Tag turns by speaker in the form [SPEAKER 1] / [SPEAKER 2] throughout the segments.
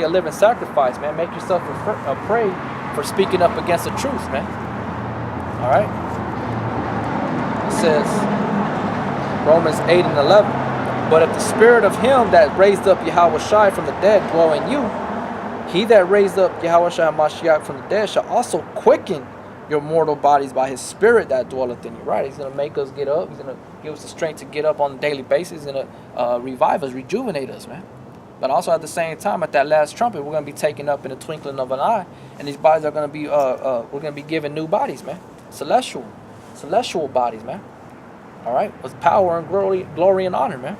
[SPEAKER 1] a living sacrifice, man. Make yourself a prey for speaking up against the truth, man. All right. It says, Romans 8 and 11. But if the spirit of him that raised up Yahushua from the dead dwell in you, he that raised up Yahushua Mashiach from the dead shall also quicken your mortal bodies by his spirit that dwelleth in you. Right? He's going to make us get up. He's going to give us the strength to get up on a daily basis. He's going to revive us, rejuvenate us, man. But also at the same time, at that last trumpet, we're going to be taken up in the twinkling of an eye, and these bodies are going to be, we're going to be given new bodies, man. Celestial bodies, man. All right, with power and glory and honor, man.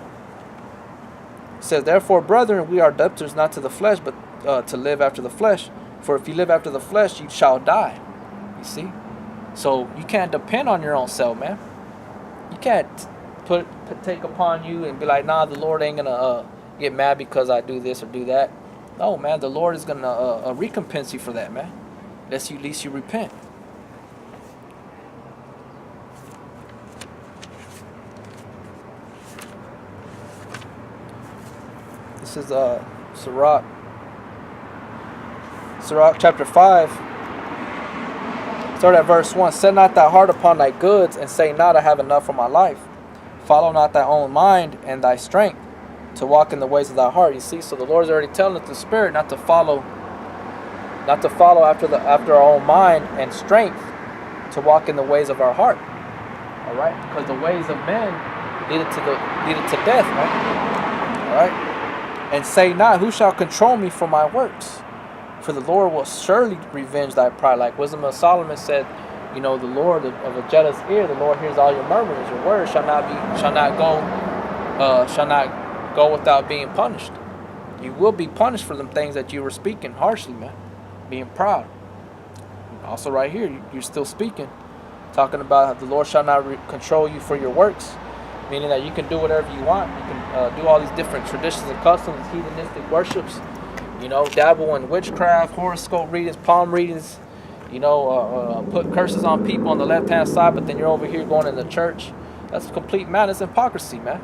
[SPEAKER 1] It says, therefore, brethren, we are debtors not to the flesh, but to live after the flesh. For if you live after the flesh, you shall die. You see? So you can't depend on your own self, man. You can't take upon you and be like, nah, the Lord ain't gonna get mad because I do this or do that. No, man, the Lord is gonna recompense you for that, man. At least you repent. This is Sirach chapter 5. Start at verse 1. Set not thy heart upon thy goods, and say not, I have enough for my life. Follow not thy own mind and thy strength, to walk in the ways of thy heart. You see, so the Lord is already telling us the spirit not to follow after our own mind and strength, to walk in the ways of our heart. All right, because the ways of men lead to death, right? All right. And say not, who shall control me from my works? For the Lord will surely revenge thy pride. Like Wisdom of Solomon said, you know, the Lord of a jealous ear, the Lord hears all your murmurings. Your words shall not go without being punished. You will be punished for them things that you were speaking harshly, man. Being proud. Also right here, you're still speaking. Talking about how the Lord shall not control you for your works. Meaning that you can do whatever you want. You can do all these different traditions and customs, heathenistic worships. You know, dabble in witchcraft, horoscope readings, palm readings. You know, put curses on people on the left-hand side, but then you're over here going in the church. That's complete madness and hypocrisy, man.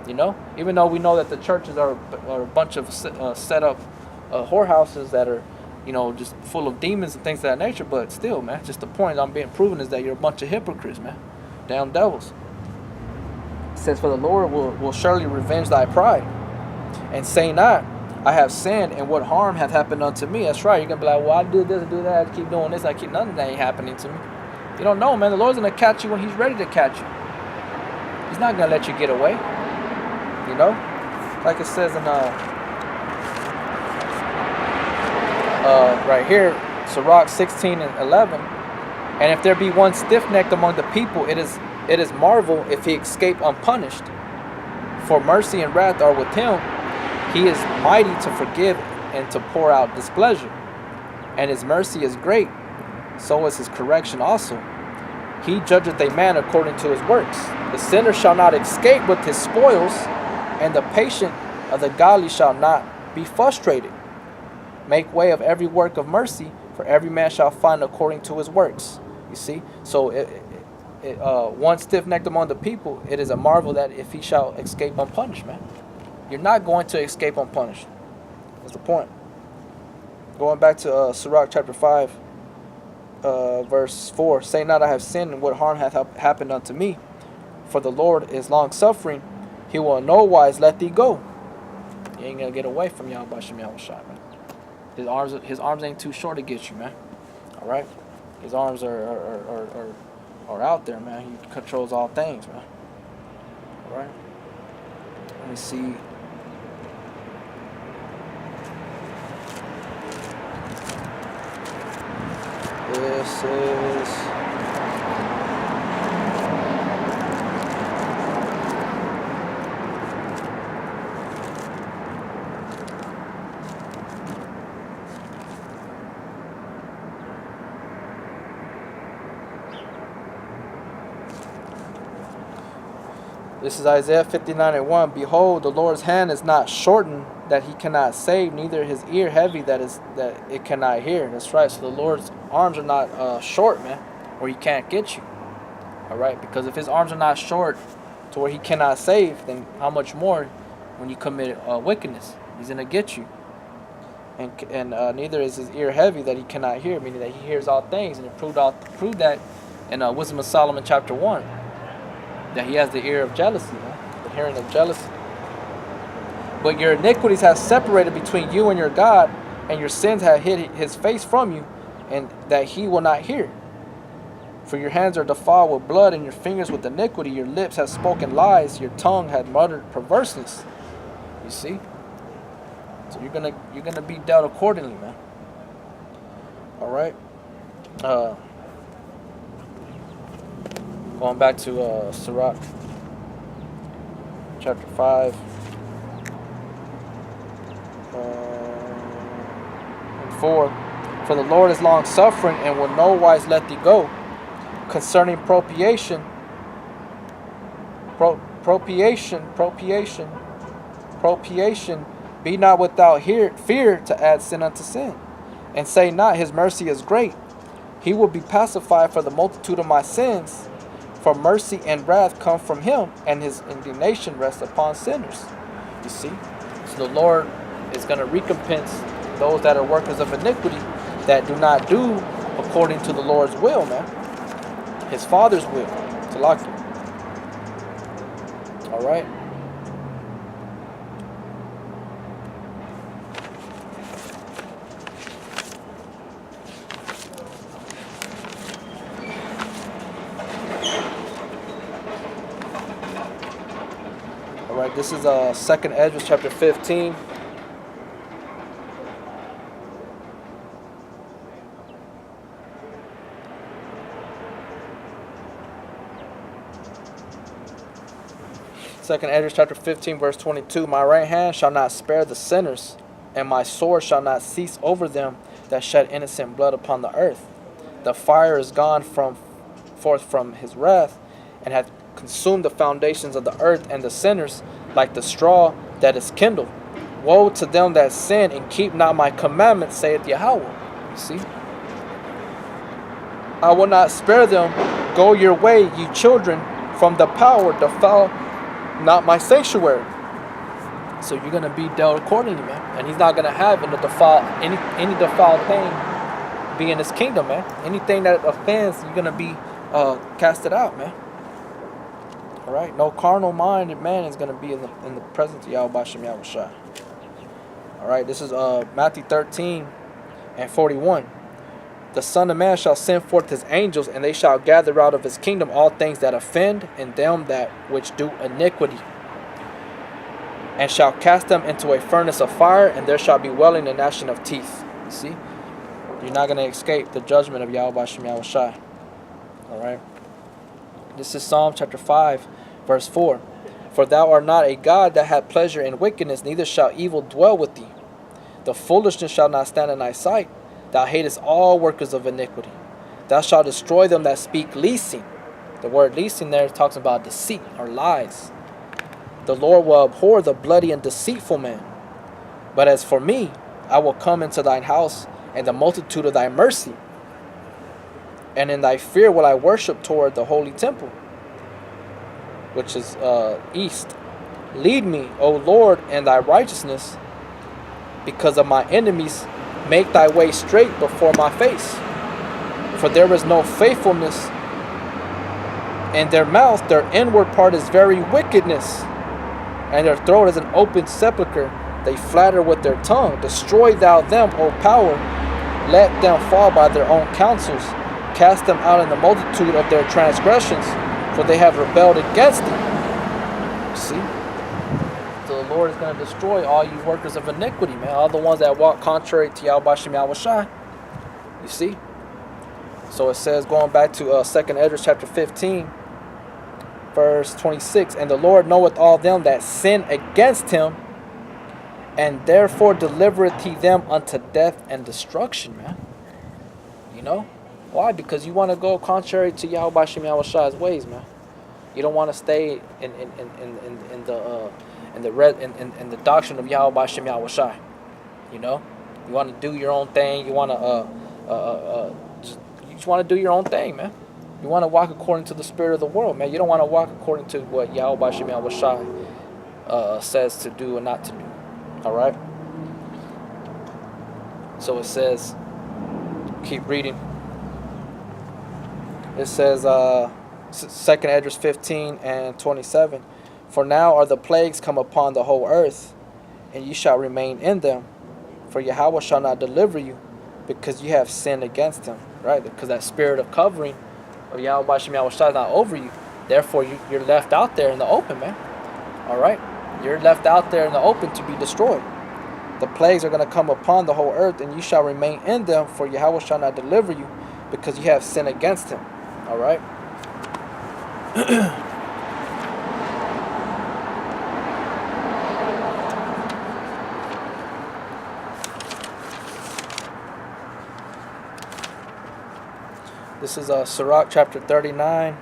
[SPEAKER 1] You know, even though we know that the churches are a bunch of set up whorehouses that are, you know, just full of demons and things of that nature, but still, man, just the point I'm being proven is that you're a bunch of hypocrites, man. Damn devils. It says, for the Lord will surely revenge thy pride. And say not, I have sinned, and what harm hath happened unto me? That's right. You're going to be like, well, I do this, I do that, I keep doing this, none of that ain't happening to me. You don't know, man. The Lord's going to catch you when he's ready to catch you. He's not going to let you get away. You know? Like it says in, right here, Sirach 16 and 11. And if there be one stiff-necked among the people, it is marvel if he escape unpunished. For mercy and wrath are with him. He is mighty to forgive and to pour out displeasure. And his mercy is great, so is his correction also. He judgeth a man according to his works. The sinner shall not escape with his spoils, and the patient of the godly shall not be frustrated. Make way of every work of mercy, for every man shall find according to his works. You see? So one stiff-necked among the people, it is a marvel that if he shall escape unpunished, man. You're not going to escape unpunished. That's the point. Going back to Sirach chapter 5, verse 4. Say not, I have sinned, and what harm hath happened unto me? For the Lord is long-suffering. He will in no wise let thee go. You ain't going to get away from Yahweh Shem Yahushua, man. His arms ain't too short to get you, man. All right? His arms are out there, man. He controls all things, man. All right? Let me see. This is... This is Isaiah 59 and 1. Behold, the Lord's hand is not shortened that he cannot save, neither his ear heavy that it cannot hear. That's right. So the Lord's arms are not short, man, where he can't get you. All right, because if his arms are not short to where he cannot save, then how much more when you commit wickedness? He's gonna get you. and neither is his ear heavy that he cannot hear, meaning that he hears all things, and it proved that in Wisdom of Solomon chapter 1, that he has the ear of jealousy, the hearing of jealousy. But your iniquities have separated between you and your God, and your sins have hid his face from you, and that he will not hear. For your hands are defiled with blood, and your fingers with iniquity. Your lips have spoken lies, your tongue had muttered perverseness. You see? So you're gonna be dealt accordingly, man. All right. Going back to Sirach, chapter 5, and 4. For the Lord is long suffering and will no wise let thee go. Concerning propitiation, be not without fear to add sin unto sin, and say not, his mercy is great. He will be pacified for the multitude of my sins, for mercy and wrath come from him, and his indignation rests upon sinners. You see? So the Lord is going to recompense those that are workers of iniquity, that do not do according to the Lord's will, man. His Father's will. To lock you. All right. All right. This is 2nd Ezra chapter 15. Second Ezra chapter 15 verse 22. My right hand shall not spare the sinners, and my sword shall not cease over them that shed innocent blood upon the earth. The fire is gone forth from his wrath, and hath consumed the foundations of the earth, and the sinners like the straw that is kindled. Woe to them that sin and keep not my commandments, saith Yahweh. You see? I will not spare them. Go your way, ye children, from the power, defile not my sanctuary. So you're gonna be dealt accordingly, man. And he's not gonna have any defiled thing be in his kingdom, man. Anything that offends, you're gonna be casted out, man. All right. No carnal minded man is gonna be in the presence of Yahweh Shem Yahweh Shai. All right. This is Matthew 13 and 41. The Son of Man shall send forth his angels, and they shall gather out of his kingdom all things that offend, and them that which do iniquity, and shall cast them into a furnace of fire, and there shall be wailing and gnashing of teeth. You see? You're not going to escape the judgment of Yahweh Shem Yahweh Shai. Alright? This is Psalm chapter 5, verse 4. For thou art not a God that hath pleasure in wickedness, neither shall evil dwell with thee. The foolishness shall not stand in thy sight. Thou hatest all workers of iniquity. Thou shalt destroy them that speak leasing. The word leasing there talks about deceit or lies. The Lord will abhor the bloody and deceitful man. But as for me, I will come into thine house in the multitude of thy mercy, and in thy fear will I worship toward the holy temple, which is east. Lead me, O Lord, in thy righteousness, because of my enemies. Make thy way straight before my face. For there is no faithfulness in their mouth. Their inward part is very wickedness, and their throat is an open sepulchre. They flatter with their tongue. Destroy thou them, O power. Let them fall by their own counsels. Cast them out in the multitude of their transgressions, for they have rebelled against thee. See? So the Lord is going to destroy all you workers of iniquity, man. All the ones that walk contrary to Yahweh Shem Yahweh Shai. You see? So it says, going back to 2nd Ezra chapter 15, verse 26. And the Lord knoweth all them that sin against him, and therefore delivereth he them unto death and destruction, man. You know? Why? Because you want to go contrary to Yahweh Shem Yahweh Shai's ways, man. You don't want to stay in the doctrine of Yahweh Shem Yahweh Shai. You know? You want to do your own thing. You want to just want to do your own thing, man. You want to walk according to the spirit of the world, man. You don't want to walk according to what Yahweh Shem Yahweh Shai says to do and not to do. All right? So it says, keep reading. It says, 2nd Esdras 15 and 27. For now are the plagues come upon the whole earth, and ye shall remain in them. For Yahweh shall not deliver you, because you have sinned against him. Right? Because that spirit of covering of Yahweh Shem Yahweh Shai is not over you. Therefore, you're left out there in the open, man. All right? You're left out there in the open to be destroyed. The plagues are going to come upon the whole earth, and you shall remain in them, for Yahweh shall not deliver you, because you have sinned against him. All right? This is Sirach chapter 39,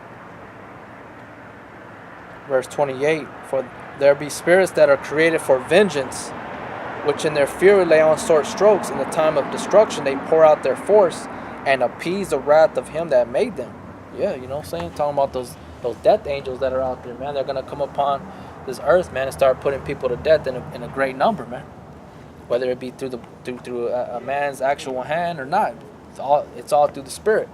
[SPEAKER 1] verse 28. For there be spirits that are created for vengeance, which in their fury lay on sword strokes. In the time of destruction they pour out their force and appease the wrath of him that made them. Yeah, you know what I'm saying? Talking about those death angels that are out there, man. They're going to come upon this earth, man, and start putting people to death in a great number, man. Whether it be through a man's actual hand or not. It's all through the spirit.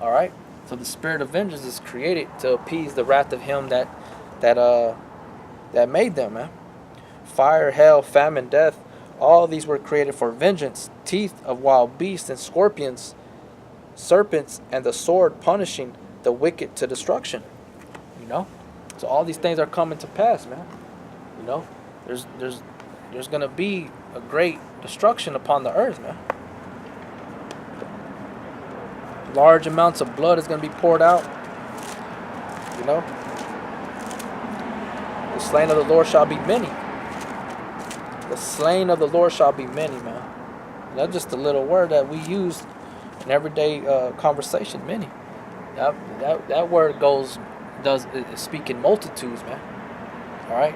[SPEAKER 1] All right? So the spirit of vengeance is created to appease the wrath of him that made them, man. Fire, hell, famine, death, all these were created for vengeance. Teeth of wild beasts and scorpions, serpents, and the sword punishing the wicked to destruction. You know? So all these things are coming to pass, man. You know? There's gonna be a great destruction upon the earth, man. Large amounts of blood is gonna be poured out. You know? The slain of the Lord shall be many. The slain of the Lord shall be many, man. And that's just a little word that we use in everyday conversation. Many. That word does speak in multitudes, man. All right,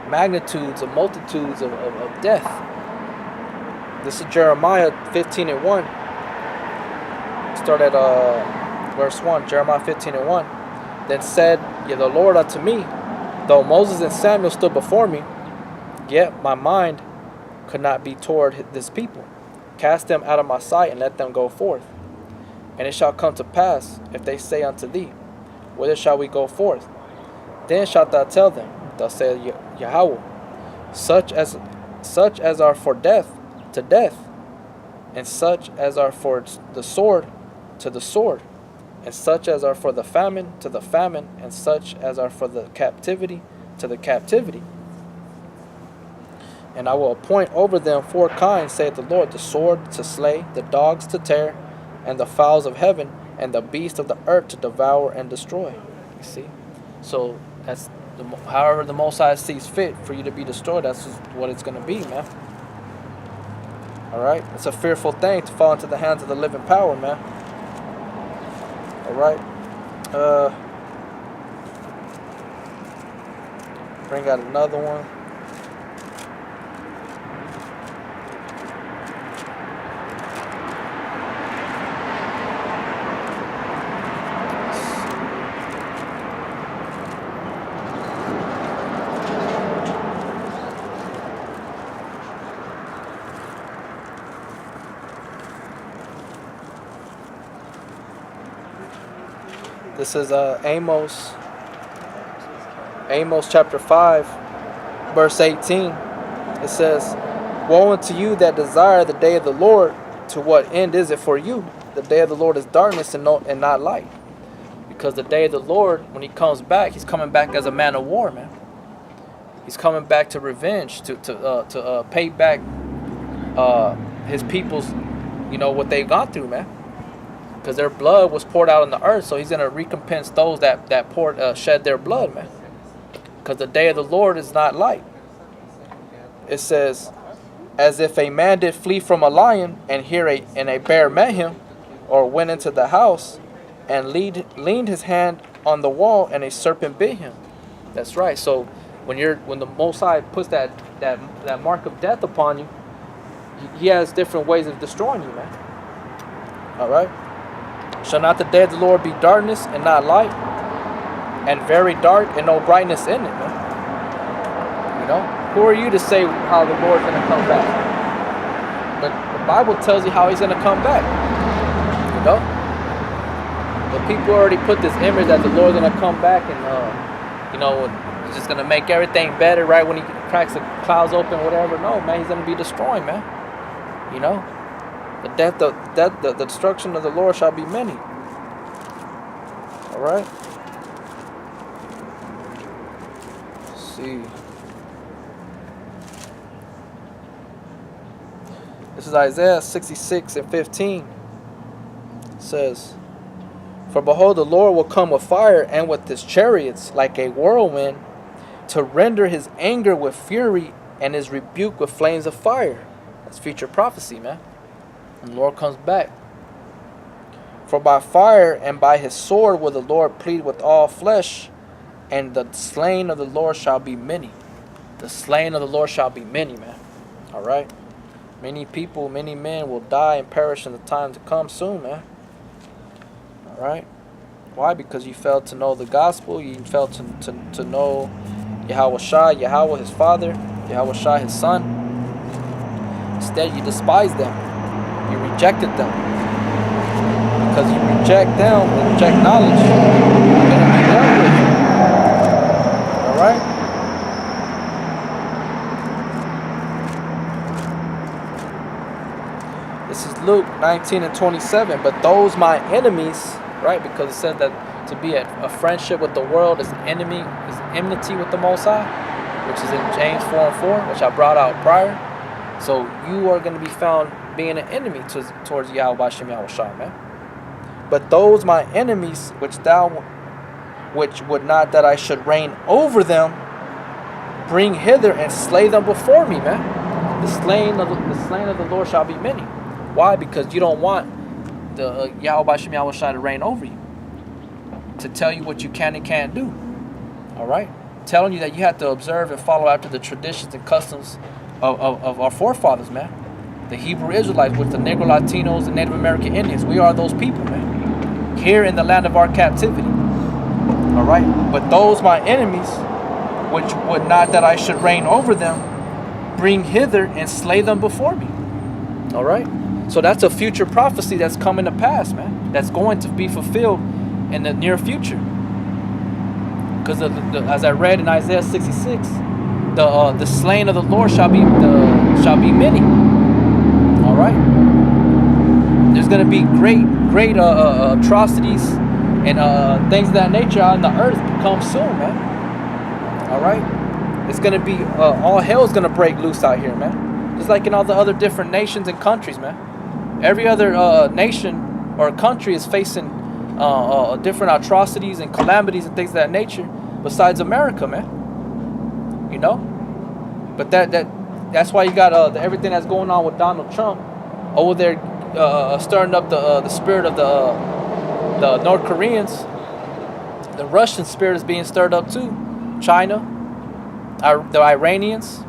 [SPEAKER 1] magnitudes of multitudes of death. This is Jeremiah 15 and 1. Start at verse 1. Jeremiah 15 and 1. Then said the Lord unto me, though Moses and Samuel stood before me, yet my mind could not be toward this people. Cast them out of my sight and let them go forth. And it shall come to pass, if they say unto thee, whither shall we go forth? Then shalt thou tell them, thus saith Yahweh, such as are for death, to death, and such as are for the sword, to the sword, and such as are for the famine, to the famine, and such as are for the captivity, to the captivity. And I will appoint over them 4 kinds, saith the Lord, the sword to slay, the dogs to tear, and the fowls of heaven, and the beasts of the earth to devour and destroy. You see? So that's however the Most High sees fit for you to be destroyed, that's what it's going to be, man. Alright? It's a fearful thing to fall into the hands of the living power, man. Alright? Bring out another one. This is Amos chapter 5, verse 18. It says, woe unto you that desire the day of the Lord. To what end is it for you? The day of the Lord is darkness and not light. Because the day of the Lord, when he comes back, he's coming back as a man of war, man. He's coming back to revenge, to pay back his people's, what they've gone through, man. Because their blood was poured out on the earth, so he's going to recompense those that shed their blood, man. Because the day of the Lord is not light. It says, as if a man did flee from a lion, and a bear met him, or went into the house, and leaned his hand on the wall, and a serpent bit him. That's right. So when the Most High puts that mark of death upon you, he has different ways of destroying you, man. All right. Shall not the day of the Lord be darkness and not light, and very dark and no brightness in it, man? Who are you to say how the Lord's going to come back? But Bible tells you how he's going to come back. You know? But people already put this image that the Lord's going to come back and, you know, he's just going to make everything better right when he cracks the clouds open, whatever. No, man, he's going to be destroying, man. You know? The destruction of the Lord shall be many. All right? Let's see. This is Isaiah 66:15. It says, "For behold, the Lord will come with fire and with his chariots like a whirlwind, to render his anger with fury and his rebuke with flames of fire." That's future prophecy, man. And the Lord comes back. "For by fire and by his sword will the Lord plead with all flesh, and the slain of the Lord shall be many." The slain of the Lord shall be many, man. All right? Many people, many men will die and perish in the time to come soon, man. All right? Why? Because you failed to know the gospel. You failed to know Yahweh, his father, Yahweh, his son. Instead, you despised them. You rejected them. Because you reject them and reject knowledge, you're going to be done with you. All right? This is Luke 19:27. "But those my enemies," right? Because it says that to be a friendship with the world is enmity with the Most High, which is in James 4:4, which I brought out prior. So you are going to be found being an enemy towards Yahweh Shem Yahushua, man. "But those my enemies, which would not that I should reign over them, bring hither and slay them before me," man. The slain of the Lord shall be many. Why? Because you don't want the Yahweh Shem Yahushua to reign over you, to tell you what you can and can't do. All right? Telling you that you have to observe and follow after the traditions and customs of our forefathers, man. The Hebrew Israelites, with the Negro Latinos and Native American Indians. We are those people, man. Here in the land of our captivity. All right? "But those my enemies, which would not that I should reign over them, bring hither and slay them before me." All right? So that's a future prophecy that's coming to pass, man. That's going to be fulfilled in the near future. Because as I read in Isaiah 66, the slain of the Lord shall be many. All right. There's going to be great atrocities and things of that nature out in the earth come soon, man. All right. It's going to be all hell is going to break loose out here, man. Just like in all the other different nations and countries, man. Every other nation or country is facing different atrocities and calamities and things of that nature besides America, man. You know? But that's why you got everything that's going on with Donald Trump over there stirring up the spirit of the North Koreans. The Russian spirit is being stirred up too. China, the Iranians.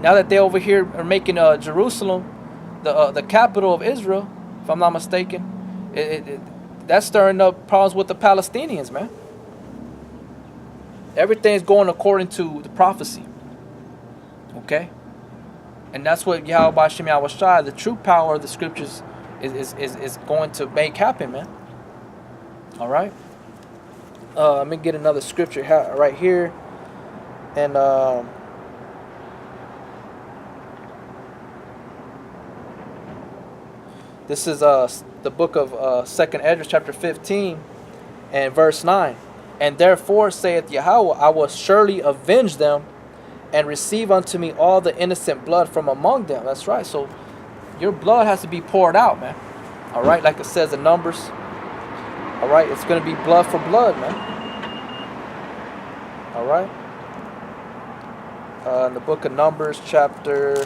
[SPEAKER 1] Now that they over here are making Jerusalem the capital of Israel, if I'm not mistaken, that's stirring up problems with the Palestinians, man. Everything's going according to the prophecy. Okay? And that's what Yahweh Shem Yahushua, the true power of the scriptures, is going to make happen, man. All right? Let me get another scripture right here. And this is the book of 2nd Esdras, chapter 15, and verse 9. "And therefore saith Yahweh, I will surely avenge them, and receive unto me all the innocent blood from among them." That's right. So your blood has to be poured out, man. All right, like it says in Numbers. All right, it's going to be blood for blood, man. All right. In the book of Numbers, chapter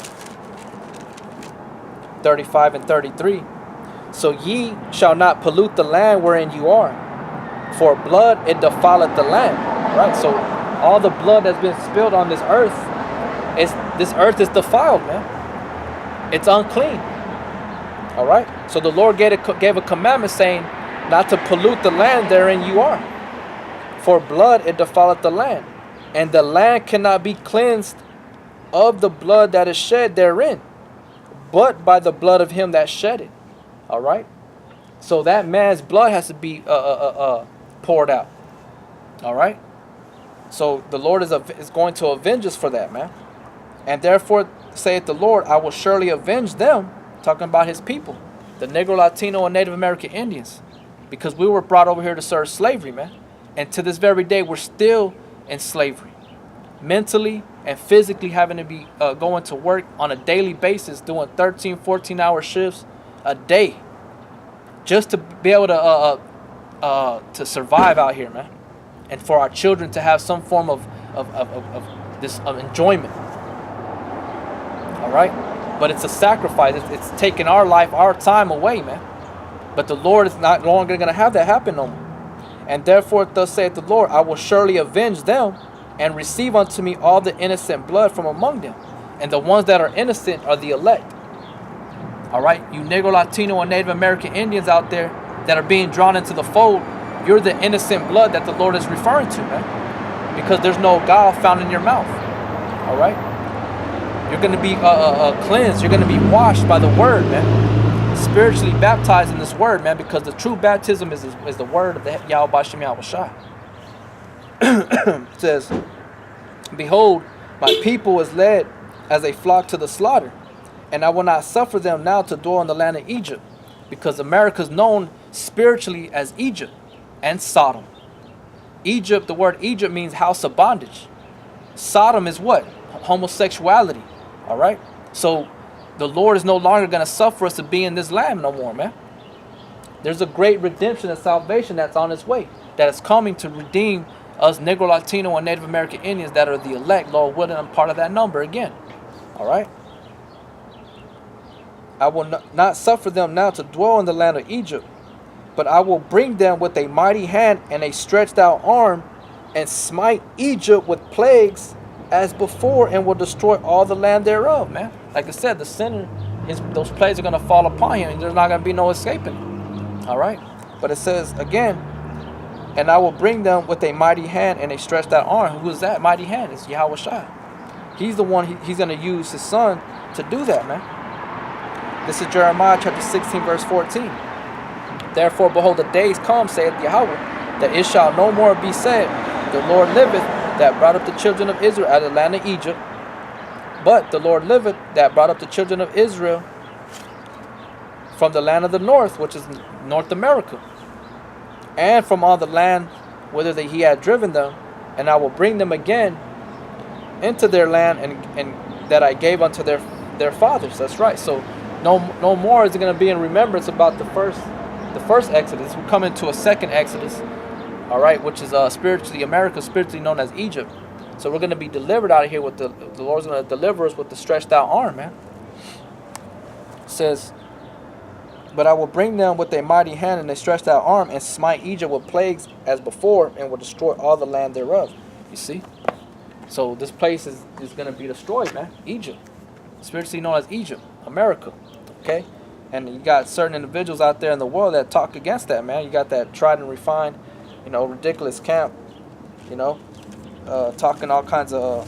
[SPEAKER 1] 35 and 33. "So ye shall not pollute the land wherein you are, for blood it defileth the land." Right? So all the blood that's been spilled on this earth is defiled, man. It's unclean. All right? So the Lord gave a commandment saying not to pollute the land therein you are. "For blood it defileth the land, and the land cannot be cleansed of the blood that is shed therein. but by the blood of him that shed it. All right. So that man's blood has to be poured out. All right. So the Lord is going to avenge us for that, man. And therefore, saith the Lord, I will surely avenge them, talking about his people, the Negro, Latino, and Native American Indians, because we were brought over here to serve slavery, man. And to this very day, we're still in slavery, mentally and physically, having to be going to work on a daily basis, doing 13, 14-hour shifts a day, just to be able to survive out here, man, and for our children to have some form of enjoyment. All right, but it's a sacrifice. It's taking our life, our time away, man. But the Lord is not longer going to have that happen no more. And therefore, thus saith the Lord, I will surely avenge them, and receive unto me all the innocent blood from among them. And the ones that are innocent are the elect. All right, you Negro, Latino, and Native American Indians out there that are being drawn into the fold, you're the innocent blood that the Lord is referring to, man. Because there's no gall found in your mouth. All right, you're going to be cleansed. You're going to be washed by the word, man. Spiritually baptized in this word, man, because the true baptism is the word of the Yahweh Bashem Yahweh Shai. It says, behold, my people is led as a flock to the slaughter, and I will not suffer them now to dwell in the land of Egypt, because America is known spiritually as Egypt and Sodom. Egypt, the word Egypt means house of bondage. Sodom is what? Homosexuality. All right? So the Lord is no longer going to suffer us to be in this land no more, man. There's a great redemption and salvation that's on its way, that is coming to redeem us Negro, Latino, and Native American Indians that are the elect. Lord willing, I'm part of that number again. All right? I will not suffer them now to dwell in the land of Egypt, but I will bring them with a mighty hand and a stretched out arm, and smite Egypt with plagues as before, and will destroy all the land thereof, man. Like I said, the sinner, those plagues are going to fall upon him, and there's not going to be no escaping. All right? But it says again, and I will bring them with a mighty hand and a stretched out arm. Who is that mighty hand? It's Yahweh Shai. He's the one, he's going to use his son to do that, man. This is Jeremiah chapter 16, verse 14. Therefore, behold, the days come, saith Yahweh, that it shall no more be said, the Lord liveth, that brought up the children of Israel out of the land of Egypt. But the Lord liveth, that brought up the children of Israel from the land of the north, which is North America, and from all the land whither he had driven them, and I will bring them again into their land, and that I gave unto their fathers. That's right. So no more is it going to be in remembrance about the first Exodus. We come into a second Exodus, all right, which is spiritually America, spiritually known as Egypt. So we're going to be delivered out of here with the Lord's going to deliver us with the stretched out arm, man. It says, but I will bring them with a mighty hand and a stretched out arm, and smite Egypt with plagues as before, and will destroy all the land thereof. You see? So this place is going to be destroyed, man. Egypt. Spiritually known as Egypt. America. Okay? And you got certain individuals out there in the world that talk against that, man. You got that tried and refined, ridiculous camp, talking all kinds of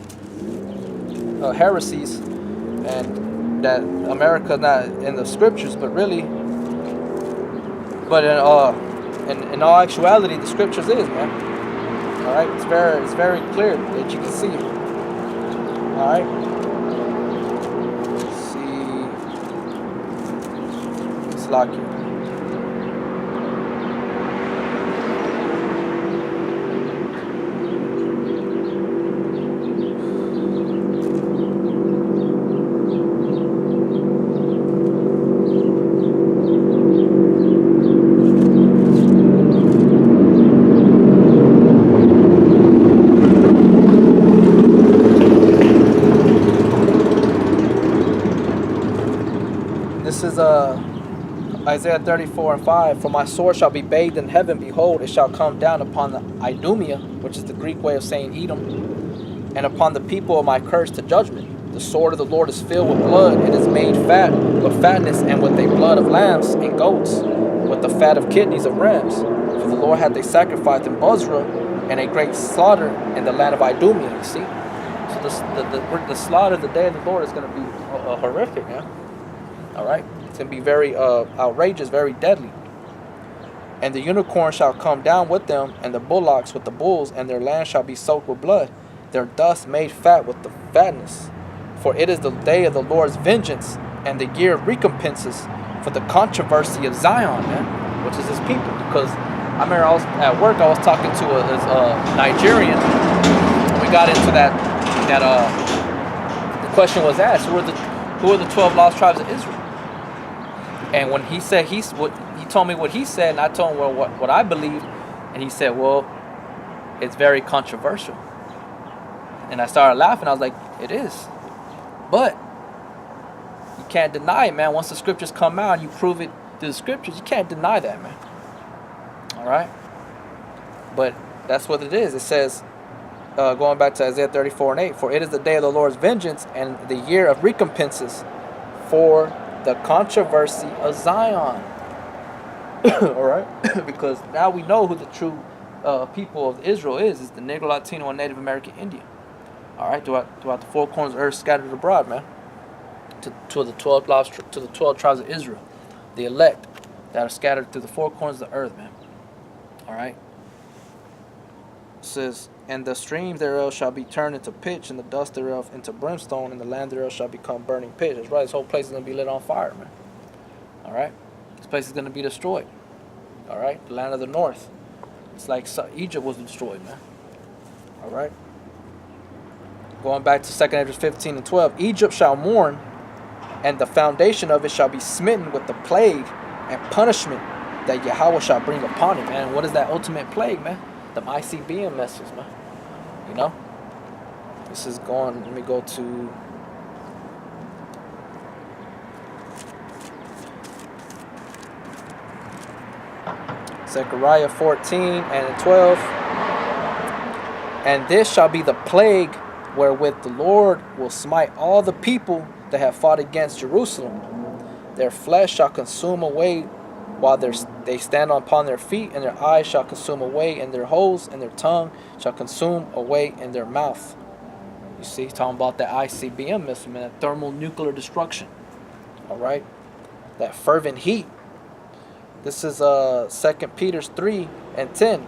[SPEAKER 1] heresies, and that America not in the scriptures, but in all actuality, the scriptures is, man. All right, it's very clear that you can see it. All right. Let's see. Let's lock you. This is Isaiah 34:5. For my sword shall be bathed in heaven. Behold, it shall come down upon the Idumea, which is the Greek way of saying Edom, and upon the people of my curse to judgment. The sword of the Lord is filled with blood. It is made fat with fatness, and with the blood of lambs and goats, with the fat of kidneys of rams. For the Lord hath a sacrifice in Bozrah, and a great slaughter in the land of Idumea. You see? So the slaughter of the day of the Lord is going to be horrific, man. All right, it's gonna be very outrageous, very deadly. And the unicorn shall come down with them, and the bullocks with the bulls, and their land shall be soaked with blood, their dust made fat with the fatness. For it is the day of the Lord's vengeance, and the year of recompenses for the controversy of Zion, man, which is his people. Because I remember I was at work, I was talking to a Nigerian. We got into that the question was asked, who are the 12 lost tribes of Israel? And when he said he told me what he said, and I told him, well, what I believe, and he said, well, it's very controversial. And I started laughing. I was like, it is, but you can't deny it, man. Once the scriptures come out and you prove it through the scriptures, you can't deny that, man. All right, but that's what it is. It says, going back to Isaiah 34:8, for it is the day of the Lord's vengeance and the year of recompenses for the controversy of Zion. All right, because now we know who the true people of Israel is the Negro, Latino, and Native American Indian. All right, throughout the four corners of the earth, scattered abroad, man, to the 12 tribes of Israel, the elect that are scattered through the four corners of the earth, man. All right. It says, and the streams thereof shall be turned into pitch, and the dust thereof into brimstone, and the land thereof shall become burning pitch. That's right. This whole place is going to be lit on fire, man. All right. This place is going to be destroyed. All right. The land of the north. It's like Egypt was destroyed, man. All right. Going back to 2nd Esdras 15:12, Egypt shall mourn, and the foundation of it shall be smitten with the plague and punishment that Yahweh shall bring upon it, man. And what is that ultimate plague, man? The ICBM missiles, man. You know? This is going, let me go to Zechariah 14:12. And this shall be the plague wherewith the Lord will smite all the people that have fought against Jerusalem. Their flesh shall consume away while they stand upon their feet, and their eyes shall consume away in their holes, and their tongue shall consume away in their mouth. You see, he's talking about that ICBM missile, man, that thermonuclear destruction. All right? That fervent heat. This is 2 Peter 3:10.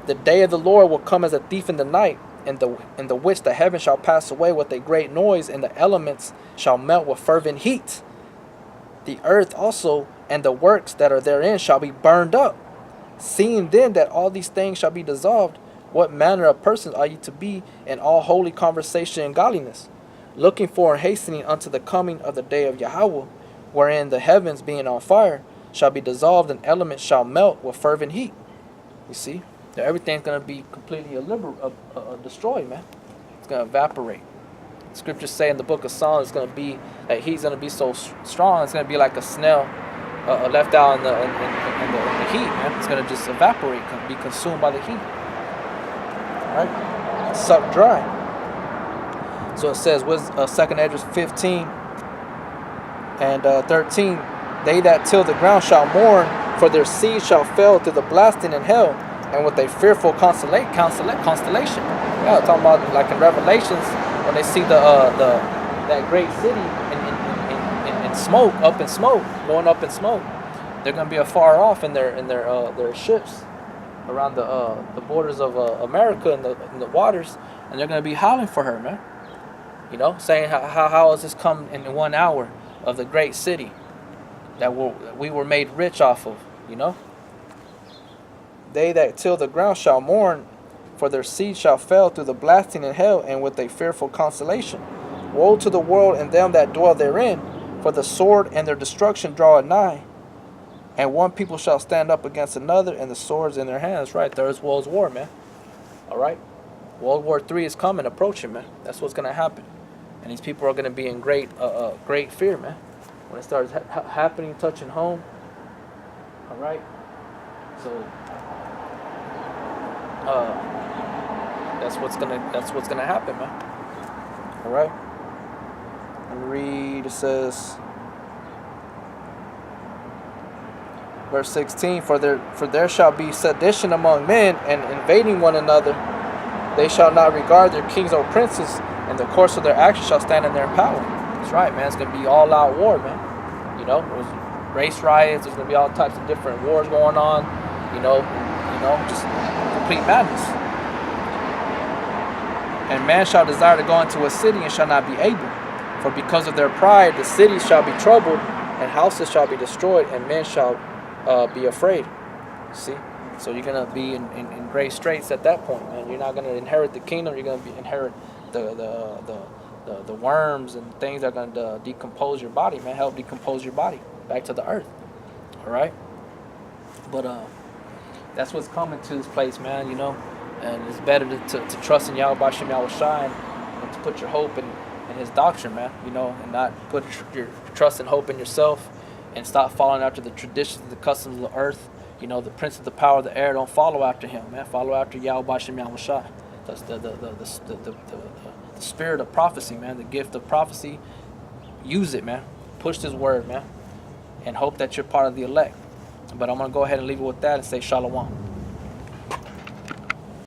[SPEAKER 1] The day of the Lord will come as a thief in the night, in the which the heavens shall pass away with a great noise, and the elements shall melt with fervent heat. The earth also and the works that are therein shall be burned up. Seeing then that all these things shall be dissolved, what manner of persons are ye to be in all holy conversation and godliness, looking for and hastening unto the coming of the day of Yahweh, wherein the heavens being on fire shall be dissolved, and elements shall melt with fervent heat. You see? Everything's going to be completely destroyed, man. It's going to evaporate. Scriptures say in the book of Psalms, it's going to be that he's going to be so strong, it's going to be like a snail left out in the heat, man. It's going to just evaporate, be consumed by the heat. All right? Sucked dry. So it says, with 2nd Esdras 15:13, they that till the ground shall mourn, for their seed shall fail through the blasting in hell, and with a fearful constellation. Yeah, talking about like in Revelations when they see that great city in smoke, going up in smoke. They're gonna be afar off in their ships around the borders of America and the waters, and they're gonna be howling for her, man. You know, saying how has this come in 1 hour of the great city that we were made rich off of, you know? They that till the ground shall mourn, for their seed shall fail through the blasting in hell, and with a fearful consolation. Woe to the world and them that dwell therein, for the sword and their destruction draweth nigh. And one people shall stand up against another, and the swords in their hands. Right, there's World War, man. All right? World War III is coming, approaching, man. That's what's going to happen. And these people are going to be in great fear, man. When it starts happening, touching home. All right? So that's what's gonna happen, man. All right. Let me read. It says, verse 16: For there shall be sedition among men, and invading one another. They shall not regard their kings or princes, and the course of their actions shall stand in their power. That's right, man. It's gonna be all-out war, man. You There's race riots. There's gonna be all types of different wars going on. Just complete madness. And man shall desire to go into a city and shall not be able, for because of their pride the cities shall be troubled, and houses shall be destroyed, and men shall be afraid. See, so you're gonna be in great straits at that point, man. You're not gonna inherit the kingdom. You're gonna inherit the worms and things that are gonna decompose your body, man. Help decompose your body back to the earth. All right, but that's what's coming to this place, man. And it's better to trust in Yahweh Shem Yahweh Shai and to put your hope in his doctrine, man. And not put your trust and hope in yourself, and stop following after the traditions and the customs of the earth. The prince of the power of the air, don't follow after him, man. Follow after Yahweh Shem Yahweh Shai. That's the spirit of prophecy, man. The gift of prophecy. Use it, man. Push this word, man, and hope that you're part of the elect. But I'm going to go ahead and leave it with that and say shalom.